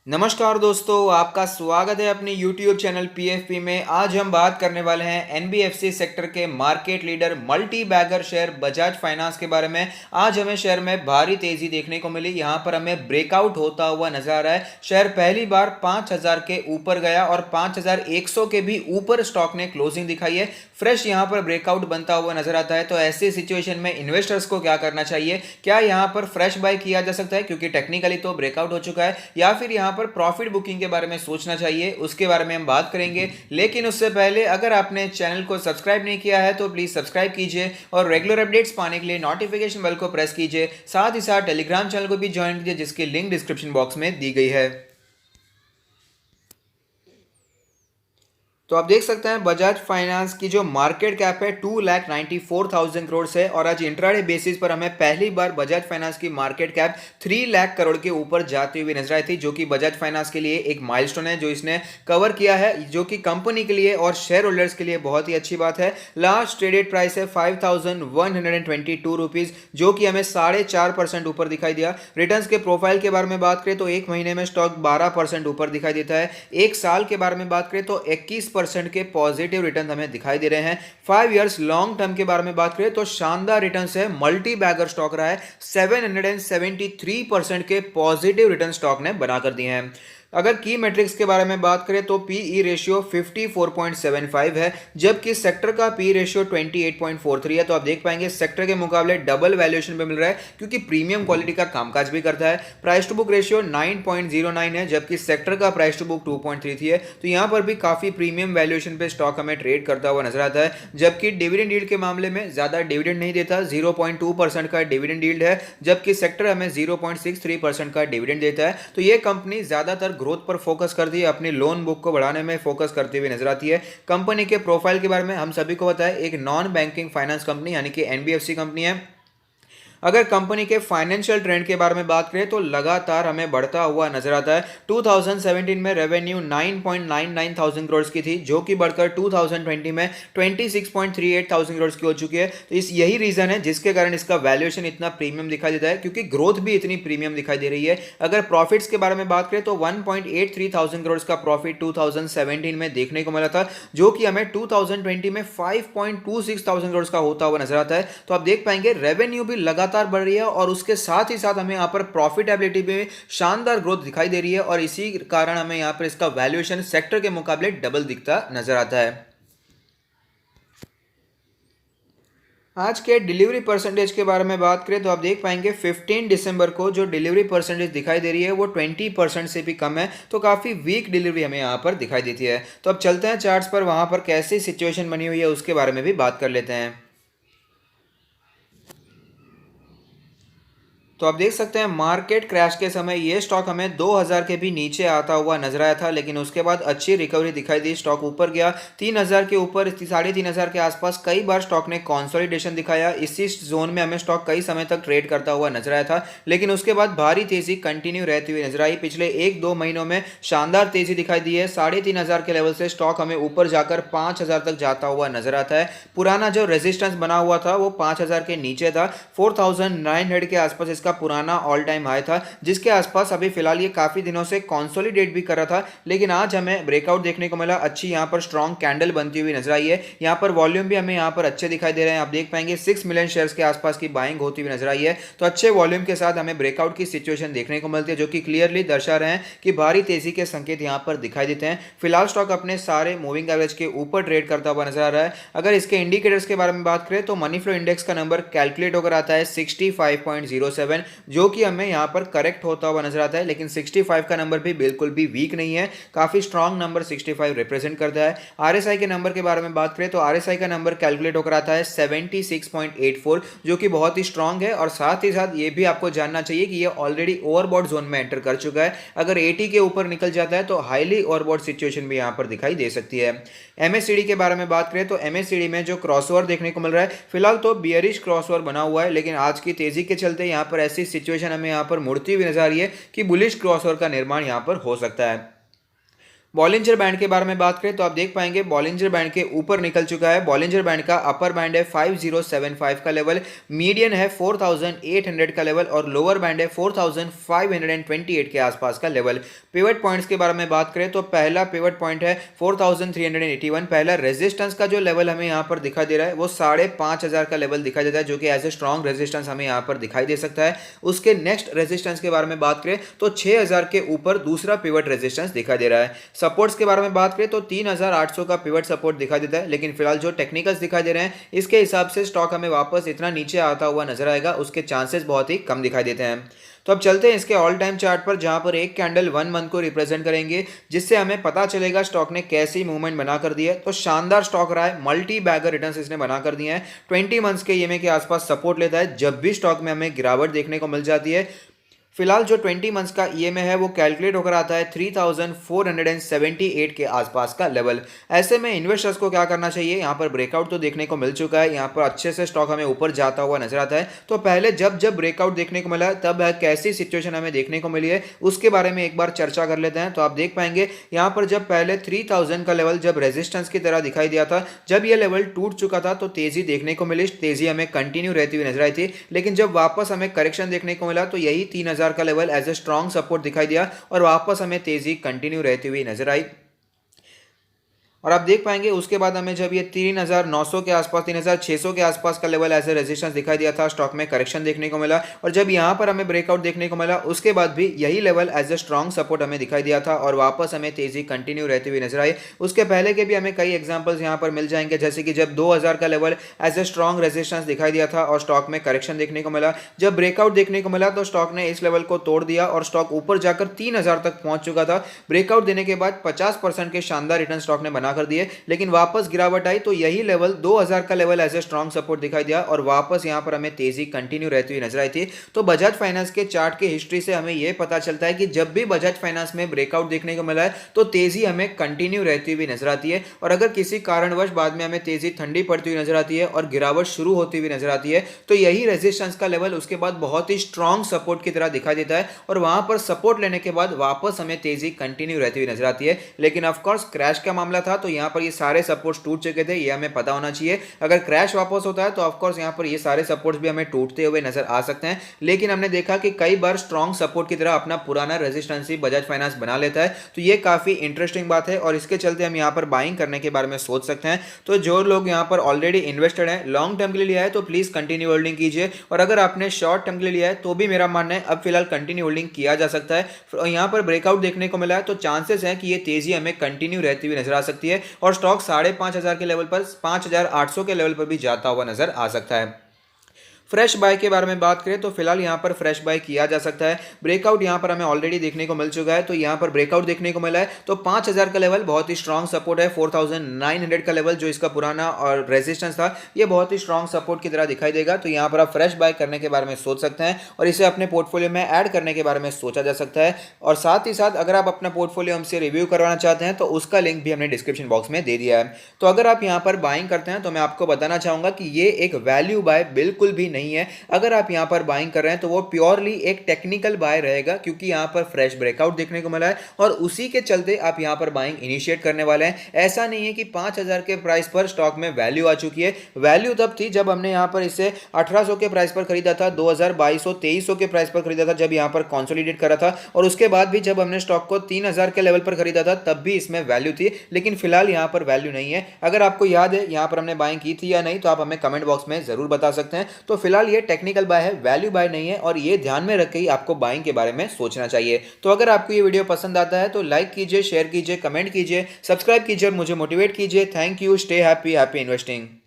नमस्कार दोस्तों, आपका स्वागत है अपने YouTube चैनल PFP में। आज हम बात करने वाले हैं NBFC सेक्टर के market leader multi bagger share Bajaj Finance के बारे में। आज हमें शेयर में भारी तेजी देखने को मिली। यहां पर हमें ब्रेकआउट होता हुआ नजर आ रहा है। शेयर पहली बार 5000 के ऊपर गया और 5100 के भी ऊपर स्टॉक ने क्लोजिंग दिखाई है। फ्रेश यहां पर ब्रेकआउट बनता हुआ नजर आता है। तो ऐसी सिचुएशन में इन्वेस्टर्स को क्या करना चाहिए? क्या यहां पर फ्रेश बाय किया जा सकता है क्योंकि टेक्निकली तो ब्रेकआउट हो चुका है, या फिर यहां पर प्रॉफिट बुकिंग के बारे में सोचना चाहिए? उसके बारे में हम बात करेंगे। लेकिन उससे पहले अगर आपने चैनल को सब्सक्राइब नहीं किया है तो प्लीज सब्सक्राइब कीजिए और रेगुलर अपडेट्स पाने के लिए नोटिफिकेशन बेल को प्रेस कीजिए। साथ ही साथ टेलीग्राम चैनल को भी ज्वाइन कीजिए जिसकी लिंक डिस्क्रिप्शन बॉक्स में दी गई है। तो आप देख सकते हैं बजाज फाइनेंस की जो मार्केट कैप है 2,94,000 करोड़ से, और आज इंट्राडे बेसिस पर हमें पहली बार बजाज फाइनेंस की मार्केट कैप 3 लाख करोड़ के ऊपर जाती हुई नजर आई थी, जो कि बजाज फाइनेंस के लिए एक माइलस्टोन है जो इसने कवर किया है, जो कि कंपनी के लिए और शेयर होल्डर्स के लिए बहुत ही अच्छी बात है। लास्ट ट्रेडेड प्राइस है 5,122 रुपीज, जो कि हमें 4.5% ऊपर दिखाई दिया। रिटर्न्स के प्रोफाइल के बारे में बात करें तो एक महीने में स्टॉक 12% ऊपर दिखाई देता है। एक साल के बारे में बात करें तो 21% के पॉजिटिव रिटर्न हमें दिखाई दे रहे हैं। 5 इयर्स लॉन्ग टर्म के बारे में बात करें तो शानदार रिटर्न है। मल्टी बैगर स्टॉक रहा है। 773% के पॉजिटिव रिटर्न स्टॉक ने बनाकर दिए हैं। अगर की मैट्रिक्स के बारे में बात करें तो पीई रेशियो 54.75 है, जबकि सेक्टर का पी रेशियो 28.43 है। तो आप देख पाएंगे सेक्टर के मुकाबले डबल वैल्यूएशन पे मिल रहा है क्योंकि प्रीमियम क्वालिटी का कामकाज भी करता है। प्राइस टू बुक रेशियो 9.09 है, जबकि सेक्टर का प्राइस टू बुक 2.33 है। तो यहां पर भी काफी प्रीमियम वैल्यूएशन पे स्टॉक हमें ट्रेड करता हुआ नजर आता है। जबकि डिविडेंड यील्ड के मामले में ज्यादा डिविडेंड नहीं देता, 0.2% का डिविडेंड यील्ड है, जबकि सेक्टर हमें 0.63% का डिविडेंड देता है। तो ये कंपनी ज्यादातर ग्रोथ पर फोकस करती है, अपनी लोन बुक को बढ़ाने में फोकस करती हुई नजर आती है। कंपनी के प्रोफाइल के बारे में हम सभी को पता है, एक नॉन बैंकिंग फाइनेंस कंपनी यानी कि एनबीएफसी कंपनी है। अगर कंपनी के फाइनेंशियल ट्रेंड के बारे में बात करें तो लगातार हमें बढ़ता हुआ नजर आता है। 2017 में रेवेन्यू 9.99 थाउजेंड करोड़ की थी, जो कि बढ़कर 2020 में 26.38 थाउजेंड करोड़ की हो चुकी है। तो इस यही रीजन है जिसके कारण इसका वैल्यूएशन इतना प्रीमियम दिखाई देता है, क्योंकि ग्रोथ भी इतनी प्रीमियम दिखाई दे रही है। अगर प्रॉफिट्स के बारे में बात करें तो 1.83 थाउजेंड करोड़ का प्रॉफिट 2017 में देखने को मिला था, जो कि हमें 2020 में 5.26 थाउजेंड करोड़ का होता हुआ नजर आता है। तो आप देख पाएंगे रेवेन्यू भी लगातार बढ़ रही है और उसके साथ ही साथ हमें यहां पर प्रॉफिटेबिलिटी में शानदार ग्रोथ दिखाई दे रही है, और इसी कारण हमें यहां पर इसका वैल्यूएशन सेक्टर के मुकाबले डबल दिखता नजर आता है। आज के डिलीवरी परसेंटेज के बारे में बात करें तो आप देख पाएंगे 15 दिसंबर को जो डिलीवरी परसेंटेज दिखाई दे रही है वो 20% से भी कम है। तो काफ़ी वीक डिलीवरी हमें यहाँ पर दिखाई देती है। तो अब चलते हैं चार्ट्स पर, वहाँ पर कैसी सिचुएशन बनी हुई है उसके बारे में भी बात कर लेते हैं। तो आप देख सकते हैं मार्केट क्रैश के समय ये स्टॉक हमें 2000 के भी नीचे आता हुआ नजर आया था, लेकिन उसके बाद अच्छी रिकवरी दिखाई दी। स्टॉक ऊपर गया 3000 के ऊपर, 3,500 के आसपास कई बार स्टॉक ने कंसोलिडेशन दिखाया। इसी जोन में हमें स्टॉक कई समय तक ट्रेड करता हुआ नजर आया था, लेकिन उसके बाद भारी तेजी कंटिन्यू रहती हुई नजर आई। पिछले 1-2 महीनों में शानदार तेजी दिखाई दी है। 3,500 के लेवल से स्टॉक हमें ऊपर जाकर 5000 तक जाता हुआ नजर आता है। पुराना जो रेजिस्टेंस बना हुआ था वो 5000 के नीचे था। 4900 के आसपास इसका पुराना ऑल टाइम हाई था, जिसके आसपास अभी फिलहाल ये काफी दिनों से कंसोलिडेट भी कर रहा था। लेकिन आज हमें ब्रेकआउट देखने को मिला। अच्छी यहाँ पर स्ट्रॉन्ग कैंडल बनती हुई नजर आई है। यहाँ पर वॉल्यूम भी हमें यहाँ पर अच्छे दिखाई दे रहे हैं। आप देख पाएंगे 6 मिलियन शेयर्स के आसपास की बाइंग होती हुई नजर आई है। तो अच्छे वॉल्यूम के साथ हमें ब्रेकआउट की सिचुएशन देखने को मिलती है, जो कि क्लियरली दर्शा रहे हैं कि भारी तेजी के संकेत यहाँ पर दिखाई देते हैं। फिलहाल स्टॉक अपने सारे मूविंग एवरेज के ऊपर ट्रेड करता हुआ नजर आ रहा है। अगर इसके इंडिकेटर्स के बारे में बात करें तो मनी फ्लो इंडेक्स का नंबर कैलकुलेट होकर आता है 65.07, जो कि हमें यहाँ पर करेक्ट होता हुआ नजर आता है। लेकिन 65 का नंबर भी बिल्कुल भी वीक नहीं है, काफी स्ट्रॉन्ग नंबर 65 रिप्रेजेंट करता है। आरएसआई के नंबर के बारे में बात करें तो आरएसआई का नंबर कैलकुलेट होकर आता है 76.84, जो कि बहुत ही स्ट्रॉन्ग है। और साथ ही साथ ये भी आपको जानना चाहिए कि ये ऑलरेडी ओवरबॉट जोन में एंटर कर चुका है। अगर 80 के ऊपर निकल जाता है तो हाईली ओवरबॉट सिचुएशन भी यहाँ पर दिखाई दे सकती है। एमएससीडी के बारे में बात करें तो एमएससीडी में जो क्रॉसओवर देखने को मिल रहा है, फिलहाल तो बियरिश क्रॉसओवर बना हुआ है, लेकिन आज की तेजी के चलते यहाँ पर ऐसी सिचुएशन हमें यहाँ पर मुड़ती हुई नजर आ रही है कि बुलिश क्रॉसओवर का निर्माण यहाँ पर हो सकता है। बॉलिंजर बैंड के बारे में बात करें तो आप देख पाएंगे बॉलिंजर बैंड के ऊपर निकल चुका है। बॉलिंजर बैंड का अपर बैंड है 5075 का लेवल, मीडियन है 4800 का लेवल और लोअर बैंड है 4528 के आसपास का लेवल। पिवट पॉइंट्स के बारे में बात करें तो पहला पिवट पॉइंट है 4381। पहला रेजिस्टेंस का जो लेवल हमें यहाँ पर दिखाई दे रहा है वो 5500 का लेवल दिखाई देता है, जो कि एज ए स्ट्रॉन्ग रेजिस्टेंस हमें यहाँ पर दिखाई दे सकता है। उसके नेक्स्ट रेजिस्टेंस के बारे में बात करें तो 6000 के ऊपर दूसरा पिवट रेजिस्टेंस दिखाई दे रहा है। सपोर्ट्स के बारे में बात करें तो 3800 का पिवट सपोर्ट दिखाई देता है, लेकिन फिलहाल जो टेक्निकल्स दिखाई दे रहे हैं इसके हिसाब से स्टॉक हमें वापस इतना नीचे आता हुआ नजर आएगा, उसके चांसेस बहुत ही कम दिखाई देते हैं। तो अब चलते हैं इसके ऑल टाइम चार्ट पर, जहां पर एक कैंडल 1 मंथ को रिप्रेजेंट करेंगे, जिससे हमें पता चलेगा स्टॉक ने कैसी मूवमेंट बना कर दी है। तो शानदार स्टॉक रहा है, मल्टी बैगर रिटर्न्स इसने बना कर दिए हैं। 20 मंथ्स के ईएमए के आसपास सपोर्ट लेता है जब भी स्टॉक में हमें गिरावट देखने को मिल जाती है। फिलहाल जो 20 मंथ्स का ईएमए है वो कैलकुलेट होकर आता है 3478 के आसपास का लेवल। ऐसे में इन्वेस्टर्स को क्या करना चाहिए, यहाँ पर ब्रेकआउट तो देखने को मिल चुका है, यहाँ पर अच्छे से स्टॉक हमें ऊपर जाता हुआ नजर आता है। तो पहले जब जब ब्रेकआउट देखने को मिला तब कैसी सिचुएशन हमें देखने को मिली है उसके बारे में एक बार चर्चा कर लेते हैं। तो आप देख पाएंगे यहाँ पर जब पहले 3000 का लेवल जब रेजिस्टेंस की तरह दिखाई दिया था, जब ये लेवल टूट चुका था तो तेजी देखने को मिली, तेजी हमें कंटिन्यू रहती हुई नजर आई थी। लेकिन जब वापस हमें करेक्शन देखने को मिला तो यही 3000 का level as a strong support दिखाई दिया और वापस हमें तेजी कंटिन्यू रहती हुई नजर आई। और आप देख पाएंगे उसके बाद हमें जब ये 3900 के आसपास 3600 के आसपास का लेवल एज ए रेजिस्टेंस दिखाई दिया था, स्टॉक में करेक्शन देखने को मिला और जब यहाँ पर हमें ब्रेकआउट देखने को मिला उसके बाद भी यही level as a strong support हमें दिखाई दिया था और वापस हमें तेजी कंटिन्यू रहती हुई नजर आई। उसके पहले के भी हमें कई एग्जाम्पल्स यहाँ पर मिल जाएंगे, जैसे कि जब 2000 का level as a strong resistance दिखाई दिया था और स्टॉक में करेक्शन देखने को मिला। जब ब्रेकआउट देखने को मिला तो स्टॉक ने इस लेवल को तोड़ दिया और स्टॉक ऊपर जाकर 3000 तक पहुंच चुका था। ब्रेकआउट देने के बाद 50% के शानदार रिटर्न स्टॉक ने बना कर दिए, लेकिन वापस गिरावट आई तो यही लेवल 2000 का level as a strong support दिखाई दिया और वापस यहां पर हमें तेजी कंटिन्यू रहती हुई नजर आई थी। तो बजाज फाइनेंस के चार्ट की हिस्ट्री से हमें यह पता चलता है कि जब भी बजाज फाइनेंस में ब्रेकआउट देखने को मिला है तो तेजी हमें कंटिन्यू रहती हुई नजर आती है और अगर किसी कारणवश बाद में हमें तेजी ठंडी पड़ती हुई नजर आती है और गिरावट शुरू होती हुई नजर आती है तो यही रेजिस्टेंस का लेवल उसके बाद बहुत ही स्ट्रॉन्ग सपोर्ट की तरह दिखाई देता है और वहां पर सपोर्ट लेने के बाद वापस हमें तेजी कंटिन्यू रहती हुई नजर आती है। लेकिन ऑफकोर्स क्रैश का मामला था तो यहां पर ये सारे सपोर्ट्स टूट चुके थे, ये हमें पता होना चाहिए। अगर क्रैश वापस होता है तो ऑफ कोर्स यहां पर ये सारे सपोर्ट्स भी हमें टूटते हुए नजर आ सकते हैं, लेकिन हमने देखा कि कई बार स्ट्रॉन्ग सपोर्ट की तरह अपना पुराना रेजिस्टेंस ही बजाज फाइनेंस बना लेता है। तो ये काफी इंटरेस्टिंग बात है और इसके चलते हम यहां पर बाइंग करने के बारे में सोच सकते हैं। तो जो लोग यहां पर ऑलरेडी इन्वेस्टेड हैं, लॉन्ग टर्म के लिए लिया है तो प्लीज कंटिन्यू होल्डिंग कीजिए और अगर आपने शॉर्ट टर्म के लिए लिया है तो भी मेरा मानना है अब फिलहाल कंटिन्यू होल्डिंग किया जा सकता है। यहां पर ब्रेकआउट देखने को मिला है तो चांसेस है कि ये तेजी हमें कंटिन्यू रहती हुई नजर आ सकती है और स्टॉक 5500 के लेवल पर 5800 के लेवल पर भी जाता हुआ नजर आ सकता है। फ्रेश बाय के बारे में बात करें तो फिलहाल यहां पर फ्रेश बाय किया जा सकता है। ब्रेकआउट यहां पर हमें ऑलरेडी देखने को मिल चुका है, तो यहां पर ब्रेकआउट देखने को मिला है तो 5000 का लेवल बहुत ही स्ट्रांग सपोर्ट है। 4900 का लेवल जो इसका पुराना और रेजिस्टेंस था ये बहुत ही स्ट्रांग सपोर्ट की तरह दिखाई देगा। तो यहां पर आप फ्रेश बाय करने के बारे में सोच सकते हैं और इसे अपने पोर्टफोलियो में ऐड करने के बारे में सोचा जा सकता है। और साथ ही साथ अगर आप अपना पोर्टफोलियो हमसे रिव्यू करवाना चाहते हैं तो उसका लिंक भी हमने डिस्क्रिप्शन बॉक्स में दे दिया है। तो अगर आप यहां पर बाइंग करते हैं तो मैं आपको बताना चाहूंगा कि ये एक वैल्यू बाय बिल्कुल भी नहीं है। अगर आप यहां पर बाइंग कर रहे हैं तो वो प्योरली एक टेक्निकल बाय रहेगा, क्योंकि यहां पर फ्रेश ब्रेकआउट देखने को मिला है और उसी के चलते आप यहां पर बाइंग इनिशिएट करने वाले हैं। ऐसा नहीं है कि 5000 के प्राइस पर स्टॉक में वैल्यू आ चुकी है। वैल्यू तब थी जब हमने यहां पर इसे 1800 के प्राइस पर खरीदा था, 2200 के प्राइस पर खरीदा था जब यहां पर कंसोलिडेट करा था, और उसके बाद भी जब हमने स्टॉक को 3000 के लेवल पर खरीदा था तब भी इसमें वैल्यू थी। लेकिन फिलहाल यहां पर वैल्यू नहीं है। अगर आपको याद है यहां पर हमने बाइंग की थी या नहीं तो आप हमें कमेंट बॉक्स में जरूर बता सकते हैं। तो फिलहाल ये टेक्निकल बाय है, वैल्यू बाय नहीं है, और ये ध्यान में रख के ही आपको बाइंग के बारे में सोचना चाहिए। तो अगर आपको ये वीडियो पसंद आता है तो लाइक कीजिए, शेयर कीजिए, कमेंट कीजिए, सब्सक्राइब कीजिए और मुझे मोटिवेट कीजिए। Thank you, stay happy, happy investing.